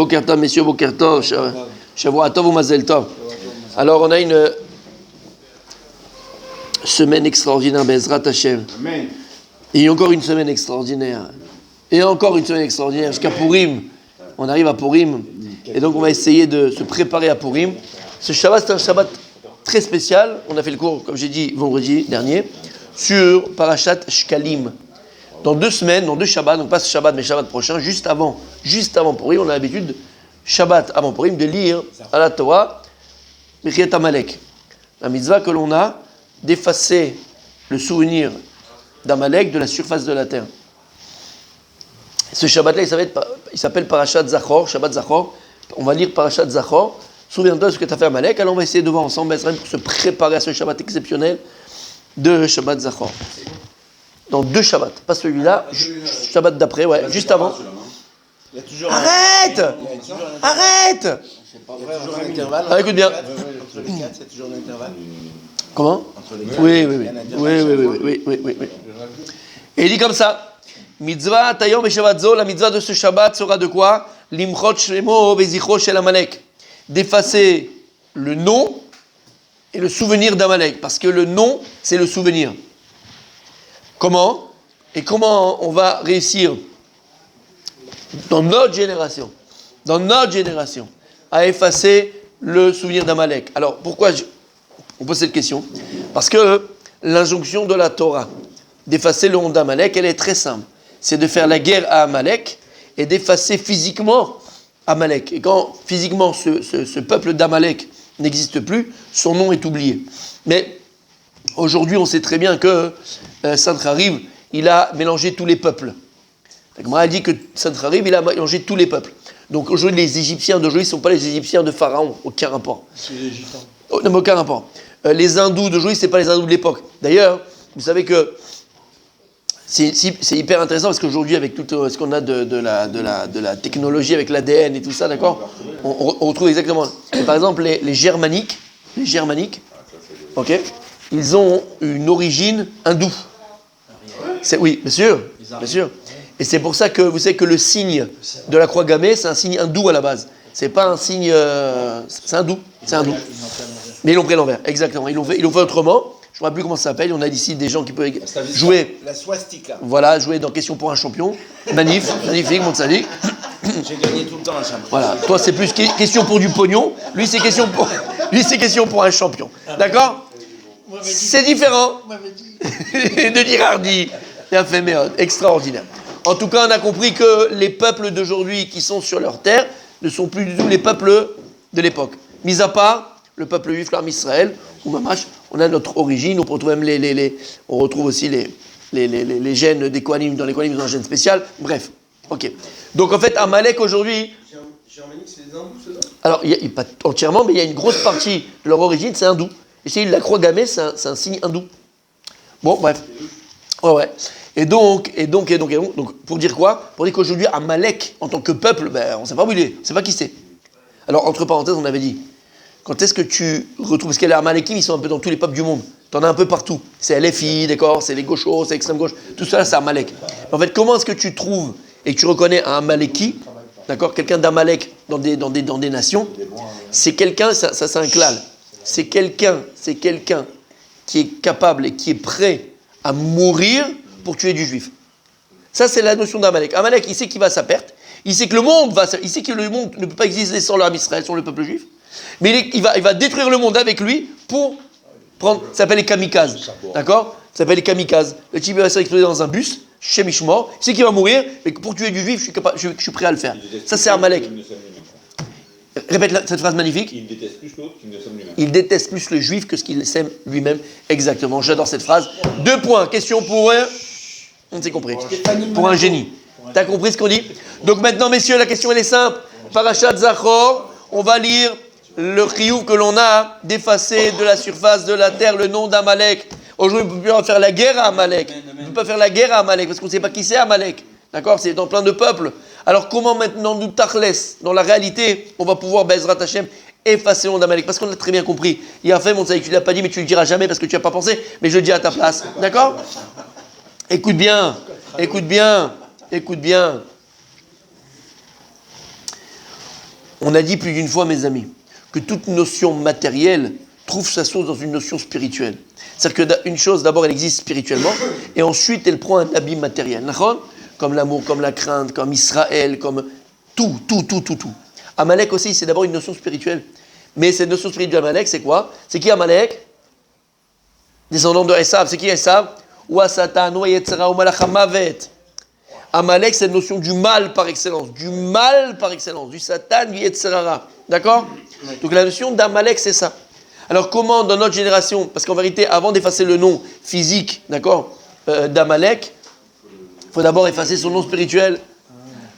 Boker Tov, messieurs, Boker Tov, Shavua Tov ou Mazel Tov. Alors, on a une semaine extraordinaire, Bezrat Hashem. Amen. Et encore une semaine extraordinaire. Et encore une semaine extraordinaire, jusqu'à Purim. On arrive à Purim. Et donc, on va essayer de se préparer à Purim. Ce Shabbat, c'est un Shabbat très spécial. On a fait le cours, comme j'ai dit, vendredi dernier, sur Parashat Shkalim. Dans 2 semaines, dans 2 Shabbats, donc pas ce Shabbat, mais Shabbat prochain, juste avant Purim, on a l'habitude, Shabbat avant Purim, de lire à la Torah, Mechyet Amalek. La mitzvah que l'on a d'effacer le souvenir d'Amalek de la surface de la terre. Ce Shabbat-là, il s'appelle Parashat Zachor, Shabbat Zachor. On va lire Parashat Zachor. Souviens-toi de ce que tu as fait à Amalek. Alors on va essayer de voir ensemble pour se préparer à ce Shabbat exceptionnel de Shabbat Zachor. Dans 2 Shabbats, pas celui-là, Shabbat d'après, ouais, juste avant. Il y a toujours Arrête. C'est pas vrai, toujours un intervalle. Ah, écoute bien. Entre les 4, c'est toujours un intervalle. Comment? Entre les 4. Oui. Et il dit comme ça, Mitzvah Tayom et Shabbat Zo, la mitzvah de ce Shabbat sera de quoi? Limchot Shemo Bezichro Shel Amalek. D'effacer le nom et le souvenir d'Amalek. Parce que le nom, c'est le souvenir. Comment? Et comment on va réussir dans notre génération, à effacer le souvenir d'Amalek? Alors, pourquoi on pose cette question? Parce que l'injonction de la Torah d'effacer le nom d'Amalek, elle est très simple. C'est de faire la guerre à Amalek et d'effacer physiquement Amalek. Et quand physiquement ce peuple d'Amalek n'existe plus, son nom est oublié. Mais aujourd'hui, on sait très bien que Sanchariv, il a mélangé tous les peuples. La Gemara dit que Sanchariv, il a mélangé tous les peuples. Donc aujourd'hui, les Égyptiens d'aujourd'hui ne sont pas les Égyptiens de Pharaon, aucun rapport. C'est les Gitans. Non, mais aucun rapport. Les Hindous d'aujourd'hui, ce n'est pas les Hindous de l'époque. D'ailleurs, vous savez que c'est hyper intéressant parce qu'aujourd'hui, avec tout ce qu'on a de la technologie, avec l'ADN et tout ça, d'accord, on retrouve exactement. Par exemple, les Germaniques, ok, ils ont une origine hindoue. Oui, bien sûr. Et c'est pour ça que vous savez que le signe de la croix gammée, c'est un signe hindou à la base. C'est pas un signe, c'est hindou. Mais ils l'ont pris à l'envers, exactement. Ils l'ont fait autrement. Je ne sais plus comment ça s'appelle. On a ici des gens qui peuvent jouer. La swastika. Voilà, jouer dans Question pour un champion. Magnifique, mon sadique. J'ai gagné tout le temps un champion. Voilà, toi c'est plus question pour du pognon. Lui c'est question pour un champion. D'accord? C'est différent de dire Hardy. Bien fait, mais extraordinaire. En tout cas, on a compris que les peuples d'aujourd'hui qui sont sur leur terre ne sont plus du tout les peuples de l'époque. Mis à part le peuple juif, l'armée Israël, ou Mamash, on a notre origine, on retrouve même on retrouve aussi les gènes des Kohanim, dans les Kohanim, ils ont un gène spécial. Bref, ok. Donc en fait, Amalek aujourd'hui. Germanique, c'est des hindous, c'est ça? Alors, pas entièrement, mais il y a une grosse partie de leur origine, c'est hindou. Et c'est la croix gammée, c'est un signe hindou. Bon, bref. Ouais. Et donc, pour dire quoi? Pour dire qu'aujourd'hui, Amalek, en tant que peuple, on ne sait pas où il est, on ne sait pas qui c'est. Alors, entre parenthèses, on avait dit, quand est-ce que tu retrouves, parce que les Amalekim, ils sont un peu dans tous les peuples du monde. Tu en as un peu partout. C'est LFI, d'accord, c'est les gauchos, c'est l'extrême gauche, tout ça, c'est Amalek. En fait, comment est-ce que tu trouves et que tu reconnais un Amaleki, d'accord, quelqu'un d'Amalek dans des nations? C'est quelqu'un, ça c'est un klal. C'est quelqu'un qui est capable et qui est prêt à mourir pour tuer du juif. Ça, c'est la notion d'Amalek. Amalek, il sait qu'il va à sa perte. Il sait que le monde ne peut pas exister sans l'âme Israël, sans le peuple juif. Mais il va détruire le monde avec lui pour prendre. Ça s'appelle les kamikazes. D'accord? Ça s'appelle les kamikazes. Le type va s'exploser dans un bus, chez Mishmor. Il sait qu'il va mourir, mais pour tuer du juif, je suis prêt à le faire. Ça, c'est Amalek. Répète cette phrase magnifique. Il déteste plus l'autre qu'il ne s'aime lui-même. Il déteste plus le juif que ce qu'il s'aime lui-même. Exactement. J'adore cette phrase. 2 points. Question pour un. On s'est compris. Pour un génie. T'as compris ce qu'on dit? Donc maintenant, messieurs, la question elle est simple. Parashat Zachor, on va lire le chiyuv que l'on a d'effacer de la surface de la terre le nom d'Amalek. Aujourd'hui, on ne peut plus faire la guerre à Amalek. On ne peut pas faire la guerre à Amalek parce qu'on ne sait pas qui c'est Amalek. D'accord? C'est dans plein de peuples. Alors comment maintenant nous tachles, dans la réalité, on va pouvoir, Bezrat Hashem, effacer le nom d'Amalek? Parce qu'on a très bien compris. Il a fait, mon savait que tu ne l'as pas dit, mais tu ne le diras jamais parce que tu n'y as pas pensé, mais je le dis à ta place. D'accord? Écoute bien. On a dit plus d'une fois, mes amis, que toute notion matérielle trouve sa source dans une notion spirituelle. C'est-à-dire qu'une chose, d'abord, elle existe spirituellement, et ensuite, elle prend un habit matériel. Comme l'amour, comme la crainte, comme Israël, comme tout. Amalek aussi, c'est d'abord une notion spirituelle. Mais cette notion spirituelle d'Amalek, c'est quoi? C'est qui Amalek? Descendant de Esav. C'est qui Esav? Ou Satan, ou Yetzera, ou Malachamavet. Amalek, c'est la notion du mal par excellence. Du mal par excellence. Du Satan, du Yetzerara. D'accord? Donc la notion d'Amalek, c'est ça. Alors comment, dans notre génération, parce qu'en vérité, avant d'effacer le nom physique, d'accord, d'Amalek, il faut d'abord effacer son nom spirituel.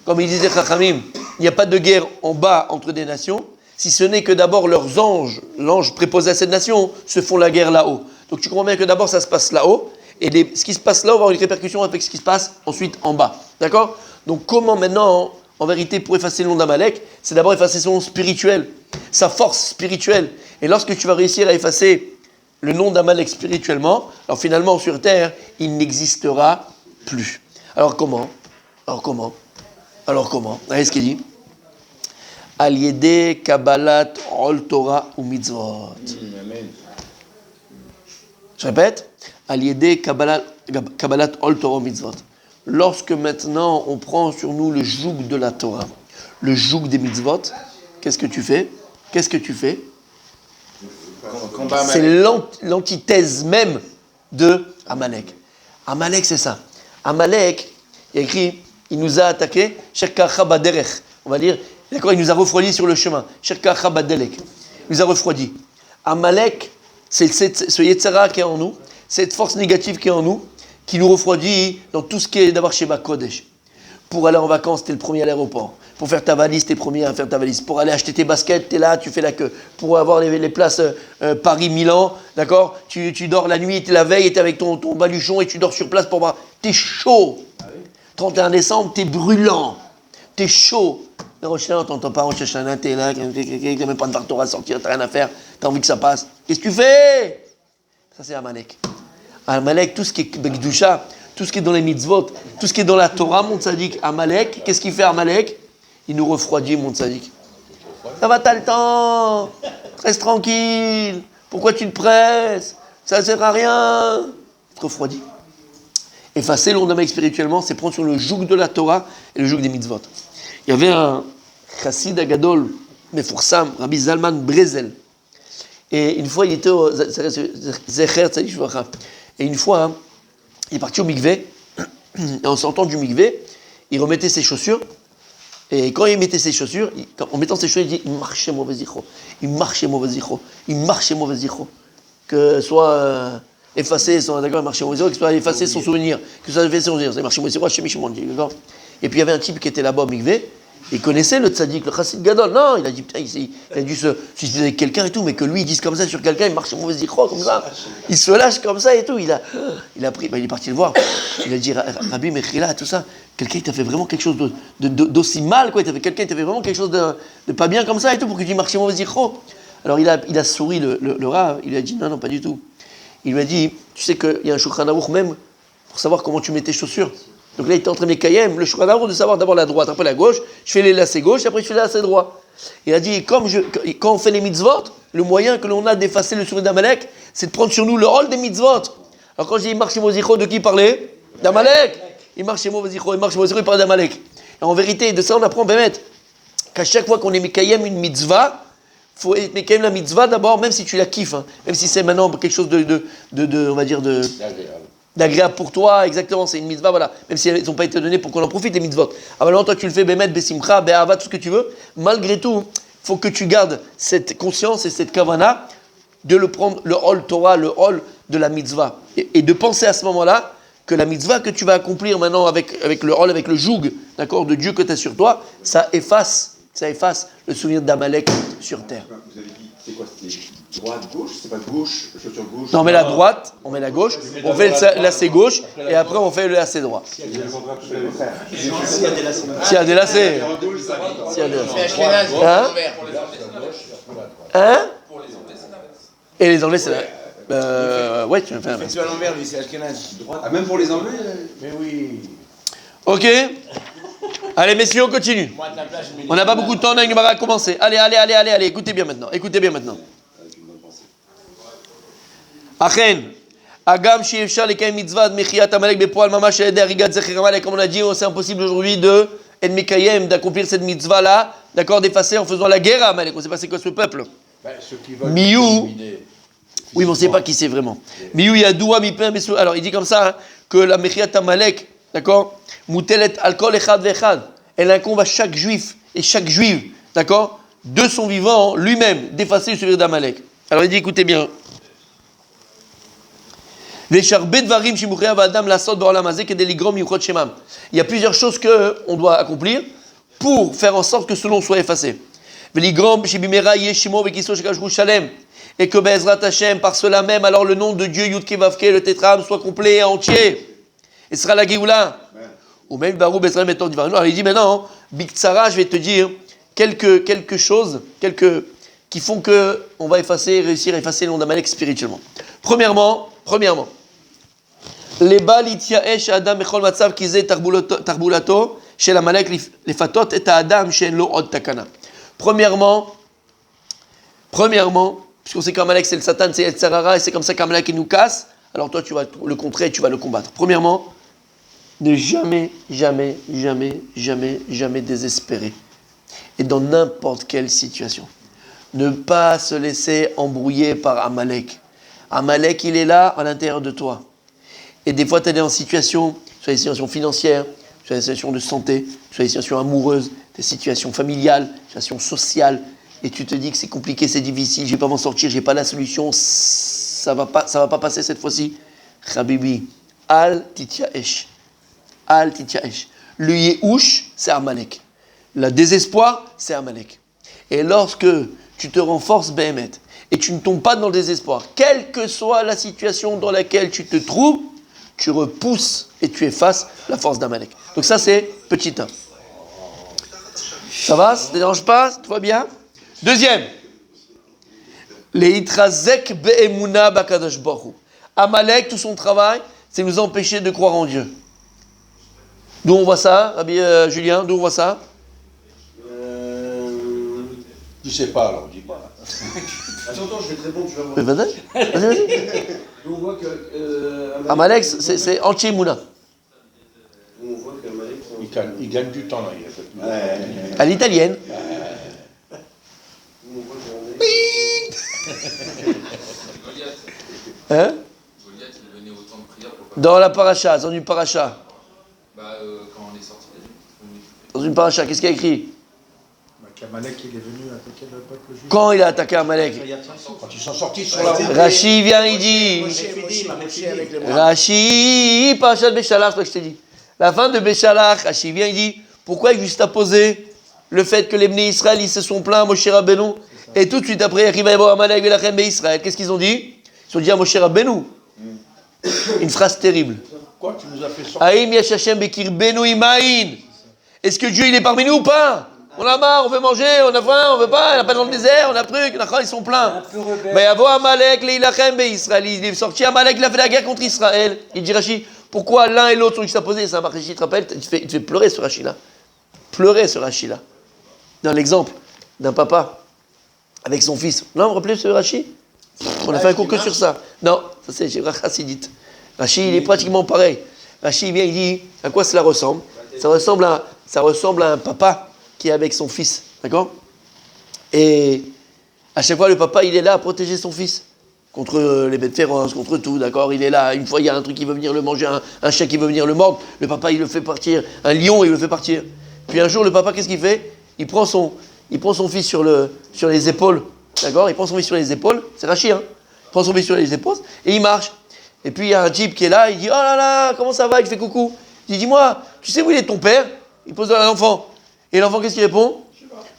Comme il disait Chachamim, il n'y a pas de guerre en bas entre des nations, si ce n'est que d'abord leurs anges, l'ange préposé à cette nation, se font la guerre là-haut. Donc tu comprends bien que d'abord ça se passe là-haut, et ce qui se passe là-haut va avoir une répercussion avec ce qui se passe ensuite en bas. D'accord? Donc comment maintenant, en vérité, pour effacer le nom d'Amalek, c'est d'abord effacer son nom spirituel, sa force spirituelle. Et lorsque tu vas réussir à effacer le nom d'Amalek spirituellement, alors finalement sur terre, il n'existera plus. Alors comment? Regardez ce qu'il dit. Al-Yede Kabbalat Ol Torah ou Mitzvot. Je répète. Al-Yede Kabbalat Ol Torah ou Mitzvot. Lorsque maintenant on prend sur nous le joug de la Torah, le joug des mitzvot, qu'est-ce que tu fais? C'est l'antithèse même de Amalek. Amalek, c'est ça. Amalek, il y a écrit, il nous a attaqué, on va dire, d'accord, il nous a refroidi sur le chemin. Il nous a refroidi. Amalek, c'est ce Yetzara qui est en nous, cette force négative qui est en nous, qui nous refroidit dans tout ce qui est d'avoir Sheba Kodesh. Pour aller en vacances, t'es le premier à l'aéroport. Pour faire ta valise, t'es le premier à faire ta valise. Pour aller acheter tes baskets, t'es là, tu fais la queue. Pour avoir les places Paris-Milan, d'accord, tu dors la nuit, t'es la veille, t'es avec ton baluchon et tu dors sur place pour voir. T'es chaud. 31 décembre, t'es brûlant. T'es chaud. Le Rosh Hashanah, t'entends pas Rosh Hashanah, t'es là, t'as même pas de Vartora à sortir, t'as rien à faire, t'as envie que ça passe. Qu'est-ce que tu fais? Ça, c'est Amalek. Amalek, tout ce qui est Bekdusha, tout ce qui est dans les mitzvot, tout ce qui est dans la Torah, mon tzaddik. Amalek, qu'est-ce qu'il fait Amalek? Il nous refroidit, mon tzaddik. Ça va, t'as le temps. Reste tranquille. Pourquoi tu te presses? Ça ne sert à rien. Il te refroidit. Effacer le Amalek spirituellement, c'est prendre sur le joug de la Torah et le joug des mitzvot. Il y avait un chassid agadol, Mefursam, Rabbi Zalman Brezel. Et une fois, il était au Zecher Tzaddik Shuvracha. Et une fois, hein, il est parti au mikvé, et en sortant du mikvé, il remettait ses chaussures, et quand il mettait ses chaussures, en mettant ses chaussures, il dit « Il marchait mauvais zichro, il marchait mauvais zichro, il marchait mauvais zichro ». Que soit effacé, d'accord, il marchait mauvais zichro, que soit effacé son souvenir, que soit effacé son souvenir, c'est marché mauvais zichro, chez Michimon, d'accord. Et puis il y avait un type qui était là-bas au mikvé, il connaissait le tzaddik, le chassid gadol. Non, il a dit, putain, il a dû se suicider avec quelqu'un et tout, mais que lui, il dise comme ça sur quelqu'un, il marche mauvais zichro, comme ça. Il se lâche comme ça et tout. Il a pris, il est parti le voir. Il a dit, Rabbi Mechila, tout ça, quelqu'un, il t'a fait vraiment quelque chose d'aussi mal, quoi. Quelqu'un, il t'a fait vraiment quelque chose de pas bien comme ça et tout, pour que tu marches mauvais zichro. Alors il a souri, le Rav, il lui a dit, non, pas du tout. Il lui a dit, tu sais qu'il y a un Shulchan Aruch même, pour savoir comment tu mets tes chaussures. Donc là, il était en train de Mekayem, le Shulchan Aruch, de savoir d'abord la droite, après la gauche, je fais les lacets gauche, après je fais les lacets droit. Il a dit, quand on fait les mitzvot, le moyen que l'on a d'effacer le souvenir d'Amalek, c'est de prendre sur nous le rôle des mitzvot. Alors quand je dis, il marche chez Mozicho, de qui il parlait? D'Amalek. Il marche chez Mozicho, il parle d'Amalek. Et en vérité, de ça, on apprend, qu'à chaque fois qu'on est Mekayem une mitzvah, il faut Mekayem la mitzvah d'abord, même si tu la kiffes, hein, même si c'est maintenant quelque chose on va dire, d'agréable pour toi, exactement, c'est une mitzvah, voilà. Même si elles n'ont pas été données pour qu'on en profite, les mitzvot. Alors toi, tu le fais, Bémet, Bessimcha, Béhava, tout ce que tu veux. Malgré tout, il faut que tu gardes cette conscience et cette kavana de le prendre, le hol Torah, le hol de la mitzvah. Et de penser à ce moment-là que la mitzvah que tu vas accomplir maintenant avec le hol, avec le joug, d'accord, de Dieu que tu as sur toi, ça efface le souvenir d'Amalek sur terre. Vous avez dit, c'est quoi? C'était droite, gauche? C'est pas gauche, chaussure gauche? Non, on met la droite, on met la gauche, on fait le lacet gauche, et après on fait le lacet droit. S'il y a des lacets. S'il y a des lacets. Hein? Et les enlever, c'est là. Ouais, tu me fais un. C'est à l'envers, lui, c'est Ashkenaz. Ah, même pour les enlever? Mais oui. Ok. Allez, messieurs, on continue. On n'a pas beaucoup de temps, on a une Gemara à commencer. Allez, écoutez bien maintenant. Achen, Agam Shiefshar Lekayim Mitzvah Mechiat Amalek Bepoal Mamash Eder Rigat Zecher Amalek. Comme on a dit, c'est impossible aujourd'hui de Et Mekayem, d'accomplir cette mitzvah-là, d'accord, d'effacer en faisant la guerre à Amalek. On ne sait pas c'est quoi ce peuple. Ceux qui veulent Miou. Oui, mais on ne sait pas qui c'est vraiment. Miou Yadoua Mipin Besou. Alors, il dit comme ça, hein, que la Mechiat Amalek, d'accord, Moutelet Alkol Echad Vechad, elle incombe à chaque juif et chaque juive, d'accord, de son vivant lui-même, d'effacer le souvenir d'Amalek. Alors, il dit, écoutez bien. Il y a plusieurs choses qu'on doit accomplir pour faire en sorte que ce nom soit effacé. Et que Bezrat Hashem, par cela même, alors le nom de Dieu, Yud Kevavke, le tétrame, soit complet et entier. Et ce sera la Géoula. Ou même Barou Bezrat Meton Divarino. Alors il dit maintenant, Biktsara, je vais te dire quelque chose, qui font que on va réussir à effacer le nom d'Amalek spirituellement. Premièrement, les bal ityaesh adam echol matzav kize tarbulato chez l'Amalek les fatot et adam chez lo od takana. Premièrement, puisqu'on sait qu'Amalek c'est le Satan, c'est El Sarara, et c'est comme ça qu'Amalek il nous casse, alors toi tu vas le contrer et tu vas le combattre. Premièrement, ne jamais désespérer. Et dans n'importe quelle situation. Ne pas se laisser embrouiller par Amalek. Amalek, il est là à l'intérieur de toi. Et des fois, tu es en situation, soit des situations financières, soit des situations de santé, soit des situations amoureuses, des situations familiales, des situations sociales, et tu te dis que c'est compliqué, c'est difficile, je ne vais pas m'en sortir, je n'ai pas la solution, ça va pas passer cette fois-ci. Habibi, Al Tityaesh. Le Yehush, c'est Amalek. Le désespoir, c'est Amalek. Et lorsque tu te renforces, Behemet, et tu ne tombes pas dans le désespoir, quelle que soit la situation dans laquelle tu te trouves, tu repousses et tu effaces la force d'Amalek. Donc ça, c'est petit 1. Ça va? Ça ne te dérange pas? Tout va bien? Deuxième. Leitrazek be'emuna bakadosh baruch hu. Amalek, tout son travail, c'est nous empêcher de croire en Dieu. D'où on voit ça, Rabbi Julien? D'où on voit ça? Je sais pas, alors dis pas. Attends, je vais te répondre, tu vas voir. Vas-y. On voit que Amalek, c'est anti-Mouna. On voit qu'Amalek, Il gagne du temps là. Il a fait plus À l'italienne. on voit qu'Amalek. Hein? Goliath, il venait au temps de prière pour pas. Dans la paracha, dans une paracha. Quand on est sorti d'Égypte. Dans une paracha, qu'est-ce qu'il y a écrit? Qu'Amalek il est venu attaquer le peuple juif. Quand il a attaqué Amalek? Quand ils sont sortis sur la route. Rashi vient, il dit. Rashi, parachat de Béchalach, toi que je t'ai dit. La fin de Béchalach, Rashi vient, il dit, pourquoi il juste apposé le fait que les Bnei Israël, ils se sont plaints à Moshe Rabbeinu, et tout de suite après, il arrive à Amalek et la reine Israël. Qu'est-ce qu'ils ont dit? Ils ont dit à Moshe Rabbeinu. Une phrase terrible. Quoi, tu nous as fait sortir? Aïm Yashashem Bekir Benu Imaïn. Est-ce que Dieu il est parmi nous ou pas? On a marre, on veut manger, on a faim, on veut pas, on n'a pas dans le désert, on a truc, ils sont pleins. Mais avant Amalek, Leilachem Israël, il est sorti Amalek, il a fait la guerre contre Israël. Il dit Rashi, pourquoi l'un et l'autre sont juxtaposés? Ça marche, Rashi, tu te rappelles? Il te fait pleurer ce Rashi-là. Pleurer ce Rashi-là. Dans l'exemple d'un papa avec son fils. Non, vous vous rappelez ce Rashi? On a fait un cours que sur ça. Non, ça c'est chez Chassidite. Rashi, il est pratiquement pareil. Rashi vient, il dit, à quoi cela ressemble? Ça ressemble à un papa qui est avec son fils, d'accord? Et à chaque fois, le papa, il est là à protéger son fils contre les bêtes féroces, contre tout, d'accord? Il est là, une fois, il y a un truc qui veut venir le manger, un chien qui veut venir le mordre, le papa, il le fait partir, un lion, il le fait partir. Puis un jour, le papa, qu'est-ce qu'il fait? Il prend son fils sur les épaules, d'accord? Il prend son fils sur les épaules, c'est Rachi, hein? Il prend son fils sur les épaules, et il marche. Et puis, il y a un type qui est là, il dit, oh là là, comment ça va? Il fait coucou. Il dit, dis-moi, tu sais où il est ton père? Il pose à l'enfant. Et l'enfant, qu'est-ce qu'il répond?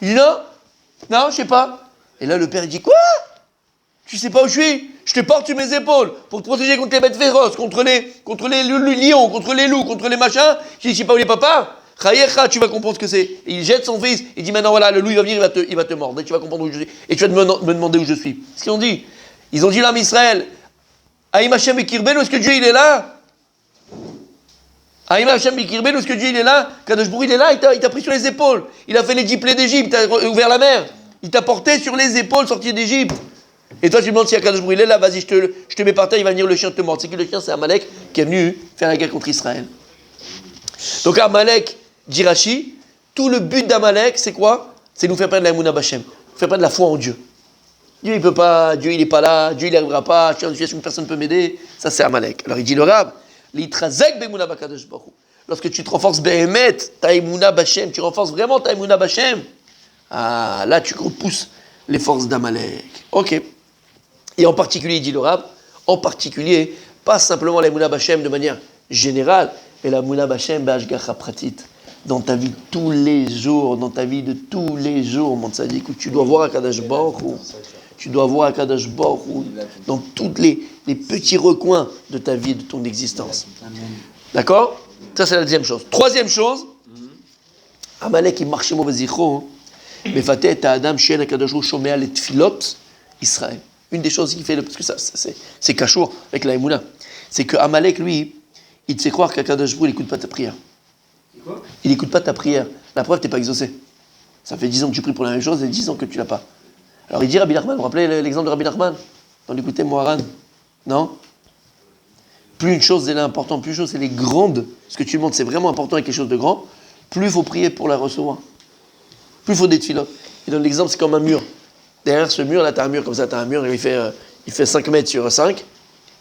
Il dit non, je sais pas. Et là, le père, il dit quoi? Tu sais pas où je suis? Je te porte sur mes épaules pour te protéger contre les bêtes féroces, contre les lions, contre les loups, contre les machins. Je sais pas où est papa. Chayecha, tu vas comprendre ce que c'est. Et il jette son fils. Il dit maintenant, voilà, le loup, il va venir, il va te mordre. Et tu vas comprendre où je suis. Et tu vas me demander où je suis. C'est ce qu'ils ont dit. Ils ont dit l'âme Israël. Aïm Hashem et Kirbenu, est-ce que Dieu, il est là? Aïma Hachem Bikirbe, lorsque Dieu il est là, Kadosh Baruch il est là, il t'a pris sur les épaules. Il a fait les 10 plaies d'Égypte, il t'a ouvert la mer. Il t'a porté sur les épaules sorti d'Égypte. Et toi tu me demandes si Kadosh Baruch il est là, vas-y, je te mets par terre, il va venir le chien te mordre. C'est qui le chien? C'est Amalek qui est venu faire la guerre contre Israël. Donc Amalek, dit Rashi, tout le but d'Amalek, c'est quoi? C'est nous faire perdre la Emunah B'Hashem, faire perdre la foi en Dieu. Dieu il peut pas, Dieu il est pas là, Dieu il n'arrivera pas, je suis en situation que personne ne peut m'aider. Ça c'est Amalek. Alors il dit le Rab, l'itrazek be'emunah b'Kadosh Baruch Hu. Lorsque tu te renforces be'emet, ta Emunah B'Hashem, tu renforces vraiment ta Emunah B'Hashem. Ah, là tu repousses les forces d'Amalek. Ok. Et en particulier, il dit le Rab, en particulier, pas simplement la Emunah B'Hashem de manière générale, mais la Emunah B'Hashem b'ashgacha pratit. Dans ta vie tous les jours, dans ta vie de tous les jours, mon tzaddik, où tu dois voir Akadosh Baruch Hu. Tu dois voir Akadosh Baruch Hu dans tous les petits recoins de ta vie, de ton existence. D'accord? Ça, c'est la deuxième chose. Troisième chose, Amalek, il marchait mauvais zichro, mais faté et Adam, Shen Akadosh Baruch Hu, Shomea les tfilot, Israël. Une des choses qu'il fait, parce que ça c'est cachour avec la Emouna, c'est que Amalek, lui, il te fait croire qu'Akadosh Baruch Hu, il n'écoute pas ta prière. Il n'écoute pas ta prière. La preuve, tu n'es pas exaucé. Ça fait 10 ans que tu pries pour la même chose et 10 ans que tu ne l'as pas. Alors il dit Rabbi Nachman, vous vous rappelez l'exemple de Rabbi Nachman dans l'écouter Moharan? Non? Plus une chose est importante, plus une chose elle est grande, ce que tu demandes c'est vraiment important et quelque chose de grand, plus il faut prier pour la recevoir. Plus il faut des tfilotes. Il donne l'exemple, c'est comme un mur. Derrière ce mur, là tu as un mur comme ça, tu as un mur, il fait 5 mètres sur 5,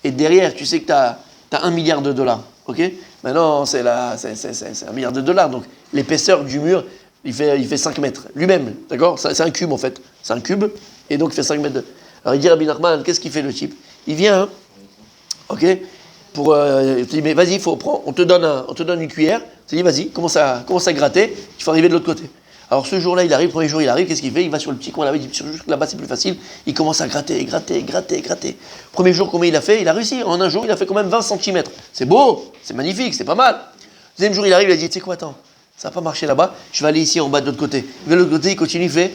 et derrière tu sais que tu as 1 milliard de dollars. Ok? Maintenant c'est 1 milliard de dollars, donc l'épaisseur du mur, il fait 5 mètres, lui-même, d'accord? C'est un cube en fait, c'est un cube, et donc il fait 5 mètres. Alors il dit Rabbi Nachman, qu'est-ce qu'il fait le type? Il vient, hein, ok, il te dit, mais vas-y, on te donne une cuillère, il te dit, vas-y, commence à gratter, il faut arriver de l'autre côté. Alors ce jour-là, il arrive, le premier jour, il arrive, qu'est-ce qu'il fait? Il va sur le petit coin là-bas, il dit, là-bas c'est plus facile, il commence à gratter. Premier jour, combien il a fait? Il a réussi, en un jour, il a fait quand même 20 cm. C'est beau, c'est magnifique, c'est pas mal. Deuxième jour, il arrive, il a dit, tu sais quoi, attends, ça n'a pas marché là-bas, je vais aller ici en bas de l'autre côté. Il va de l'autre côté, il continue, il fait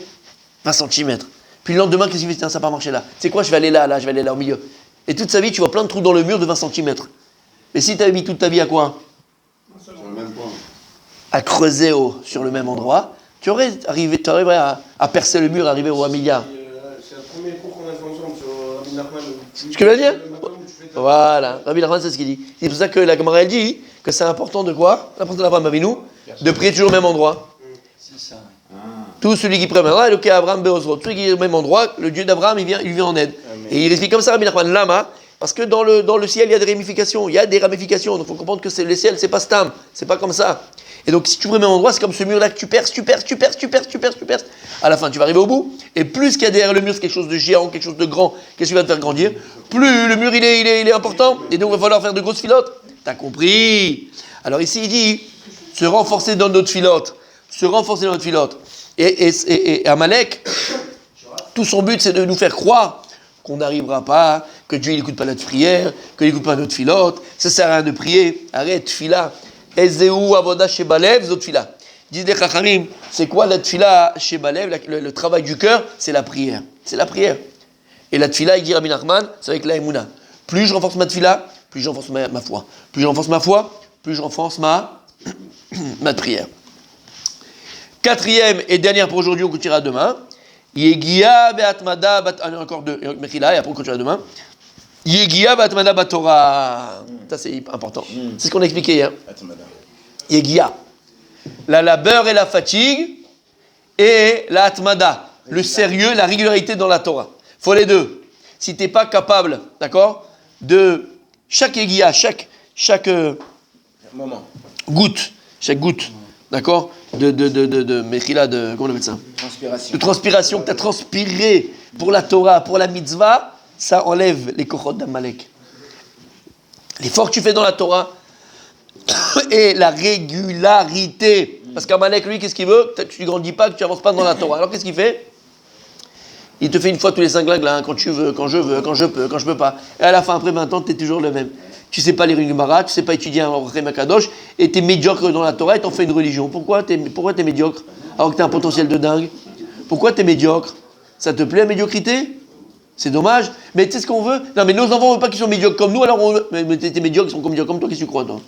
20 cm. Puis le lendemain, qu'est-ce qu'il fait? Tiens, ça n'a pas marché là. Tu sais quoi, je vais aller là, je vais aller là au milieu. Et toute sa vie, tu vois plein de trous dans le mur de 20 cm. Mais si tu avais mis toute ta vie à quoi? Sur le même point. À creuser sur le même endroit, tu arriverais à percer le mur, arriver au 1 milliard. C'est le premier cours qu'on a fait ensemble sur Rabbi Nachman. Ce que je veux dire? Voilà, Rabbi Nachman, c'est ce qu'il dit. C'est pour ça que la Gemara, elle dit que c'est important de quoi? L'important de l'Abraham Avinu, de prier toujours au même endroit. C'est ça. Tout celui qui prie au même endroit, le Abraham Beozro. Tout celui qui est au même endroit, le Dieu d'Abraham, il vient en aide. Et il explique comme ça, Rabbi Nachman, Lama, parce que dans le ciel, il y a des ramifications. Donc il faut comprendre que le ciel, c'est pas stam, c'est pas comme ça. Et donc si tu pries au même endroit, c'est comme ce mur-là que tu perces. À la fin, tu vas arriver au bout. Et plus qu'il y a derrière le mur, c'est quelque chose de géant, quelque chose de grand, qu'est-ce qui va te faire grandir, plus le mur, il est important. Et donc, il va falloir faire de grosses filottes. T'as compris? Alors ici, il dit, se renforcer dans notre filotte. Et Amalek, tout son but, c'est de nous faire croire qu'on n'arrivera pas, que Dieu n'écoute pas notre prière, qu'il n'écoute pas notre filotte. Ça sert à rien de prier. Arrête, fila. Ezeu avoda shebalev zot fila. Disent les Chachamim, c'est quoi la tfila shebalev, le travail du cœur? C'est la prière. C'est la prière. Et la tfila, il dit Rabbi Nachman, c'est avec la Emouna. Plus je renforce ma tfila, plus je renforce ma foi. Plus je renforce ma foi, plus je renforce ma prière. Quatrième et dernière pour aujourd'hui, on continuera demain. Yegia be'atmada encore deux, Mechila, et après on continuera demain. Yegia be'atmada batorah. Ça c'est important. C'est ce qu'on a expliqué hier. Yegia. La labeur et la fatigue, et la atmada, le sérieux, la régularité dans la Torah. Il faut les deux. Si tu n'es pas capable, d'accord, de chaque yegia, chaque Moment. goutte, d'accord, de Mechila, comment on appelle ça? Transpiration. De transpiration que tu as transpiré pour la Torah, pour la mitzvah, ça enlève les kochot d'Amalek. L'effort que tu fais dans la Torah et la régularité. Parce qu'Amalek, lui, qu'est-ce qu'il veut? Que tu ne grandis pas, que tu n'avances pas dans la Torah. Alors qu'est-ce qu'il fait? Il te fait une fois tous les 5 là, quand tu veux, quand je veux, quand je peux, quand je peux pas. Et à la fin, après 20 ans, tu es toujours le même. Tu ne sais pas lire une Gemara, tu ne sais pas étudier un Orchem Akadosh, et tu es médiocre dans la Torah et t'en fais une religion. Pourquoi tu es médiocre alors que tu as un potentiel de dingue? Pourquoi tu es médiocre? Ça te plaît la médiocrité? C'est dommage. Mais tu sais ce qu'on veut? Non, mais nos enfants ne veulent pas qu'ils soient médiocres comme nous, alors mais t'es médiocre, ils sont médiocres comme toi, qu'est-ce que tu crois, toi?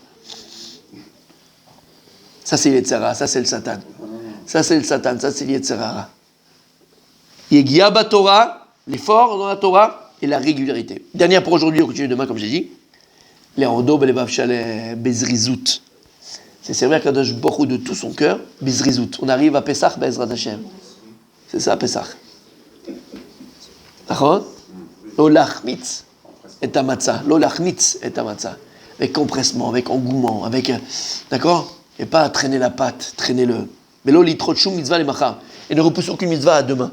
Ça, c'est Yetzirah, ça, c'est le Satan. Ça, c'est le Satan, ça, c'est Yetzirah. Yegia Torah, l'effort dans la Torah et la régularité. Dernière pour aujourd'hui, on continue demain, comme j'ai dit. Les Rodo, les Bavshale, Bezrizout. C'est servir à Kadosh Baruch de tout son cœur, Bezrizout. On arrive à Pesach, Bezrat Hashem. C'est ça, Pesach. D'accord? Lo lachmitz et tamatza. Lo lachmitz et tamatza. Avec compressement, avec engouement, avec. D'accord? Et pas à traîner la patte, traîner le. Mais lo litrotchum mitzvah les machar. Et ne repousse aucune mitzvah à demain.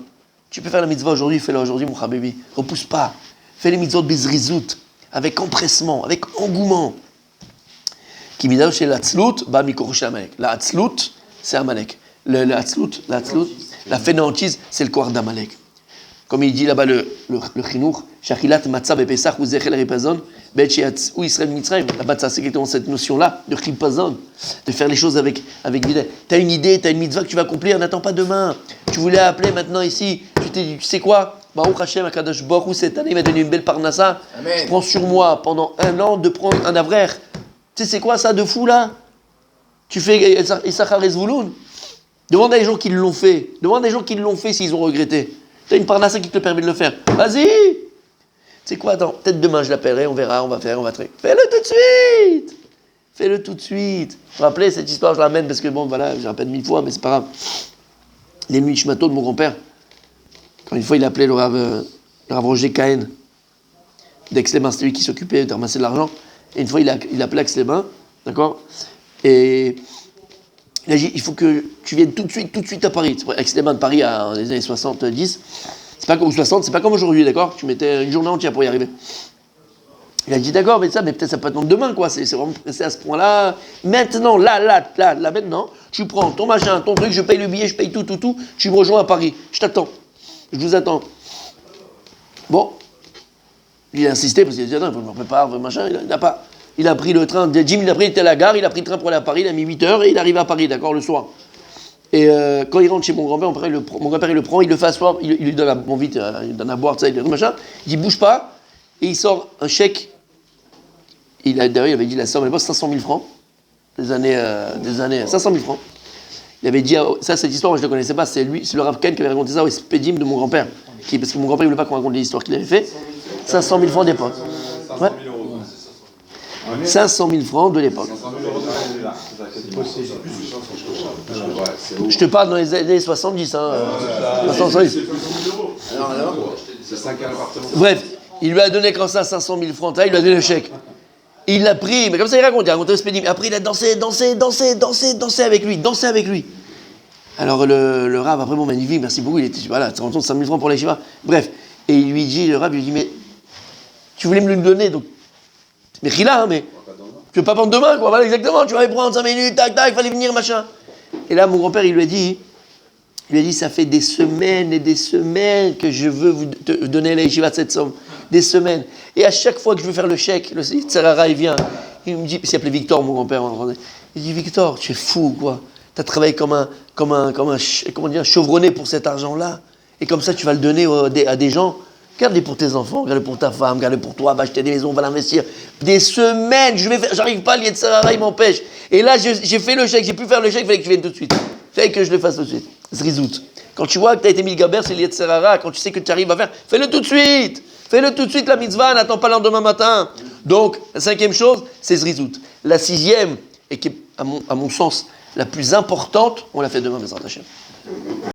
Tu peux faire la mitzvah aujourd'hui, fais-la aujourd'hui, mon habibi. Repousse pas. Fais les mitzvot bezrizout, avec empressement, avec engouement. Qui midao chez l'atzlut, ba mikorosh Amalek. La atzlut, c'est Amalek. L'atzlut, la fainéantise, c'est le corps d'Amalek. Comme il dit là-bas le chinour, shachilat matzah bepesach ou zechel ripazon, betchiatz ou Israël mitzrayim. La matzah, c'est exactement cette notion-là de ripazon, de faire les choses avec l'idée. T'as une idée, t'as une mitzvah que tu vas accomplir, n'attends pas demain. Tu voulais appeler maintenant ici, tu sais quoi? Baruch Hashem, Akadosh Baruch, cette année, il m'a donné une belle parnassa. Je prends sur moi pendant 1 an de prendre un avraire. Tu sais c'est quoi ça de fou là? Tu fais Issachar et Zvouloun. Demande à des gens qui l'ont fait. Demande à des gens qui l'ont fait s'ils ont regretté. T'as une parnassa qui te permet de le faire. Vas-y! C'est quoi? Attends, peut-être demain je l'appellerai, on verra, on va traiter. Fais-le tout de suite! Fais-le tout de suite. Vous vous rappelez cette histoire, je l'amène parce que bon, voilà, je répète 1000 fois, mais c'est pas grave. Les Mishmato de mon grand-père, quand une fois il appelait le Rav Roger Cahen d'Aix-les-Bains, c'était lui qui s'occupait de ramasser de l'argent. Et une fois il appelait Aix-les-Bains, d'accord? Et il a dit, il faut que tu viennes tout de suite à Paris. Aix-les-Bains de Paris dans les années 70, c'est pas comme 60, c'est pas comme aujourd'hui, d'accord? Tu mettais une journée entière pour y arriver. Il a dit d'accord, mais peut-être ça peut attendre demain, quoi. C'est vraiment pressé à ce point-là. Maintenant, là, maintenant, tu prends ton machin, ton truc, je paye le billet, je paye tout. Tu me rejoins à Paris. Je t'attends. Je vous attends. Bon. Il a insisté parce qu'il a dit, attends, il faut que je me prépare, machin. Il n'a pas. Il a pris le train. Jim, il était à la gare, il a pris le train pour aller à Paris, il a mis 8 heures et il arrive à Paris, d'accord, le soir. Et quand il rentre chez mon grand-père, mon grand-père, il le prend, il le fait asseoir, il lui donne il donne à boire, ça, il lui donne machin. Il dit, bouge pas. Et il sort un chèque. D'ailleurs, il avait dit la somme à l'époque, 500 000 francs. Des années 500 000 francs. Il avait dit, ça, cette histoire, moi, je ne la connaissais pas, c'est le Rav Ken qui avait raconté ça au Spédim de mon grand-père. Parce que mon grand-père, il ne voulait pas qu'on raconte les histoires qu'il avait fait. 500 000 francs d'époque. 500 000 euros. 500 000 francs de l'époque. Je te parle dans les années 70. Hein. 70. Bref, il lui a donné comme ça 500 000 francs, il lui a donné le chèque. Il l'a pris, mais comme ça il raconte au Spédim. Après il a dansé avec lui. Alors le Rav, après bon, magnifique, merci beaucoup, il était, voilà, 5 000 francs pour les Shiva. Bref, et il lui dit, le Rav lui dit, mais tu voulais me le donner, donc, mais Rila, mais tu veux pas prendre demain, quoi, voilà, exactement, tu vas prendre 5 minutes, tac, il fallait venir, machin. Et là, mon grand-père, il lui a dit, ça fait des semaines et des semaines que je veux vous donner à la Yeshiva de cette somme. Des semaines. Et à chaque fois que je veux faire le chèque, le Tsarara, il vient. Il me dit, il s'appelait Victor, mon grand-père. Il dit, Victor, tu es fou, quoi. Tu as travaillé comme un chevronné pour cet argent-là. Et comme ça, tu vas le donner à des gens. Garde-les pour tes enfants, garde-les pour ta femme, garde-les pour toi, va acheter des maisons, va l'investir. Des semaines, j'arrive pas, le Tsarara, il m'empêche. Et là, j'ai fait le chèque, j'ai pu faire le chèque, il fallait que tu viennes tout de suite. Il fallait que je le fasse tout de suite. Zrizout. Quand tu vois que tu as été mis gaber, c'est l'Yetzerara. Quand tu sais que tu arrives à faire, fais-le tout de suite. Fais-le tout de suite, la mitzvah, n'attends pas le lendemain matin. Donc, la 5e chose, c'est Zrizout. La 6e, et qui est, à mon sens, la plus importante, on la fait demain, Bezrat Hashem.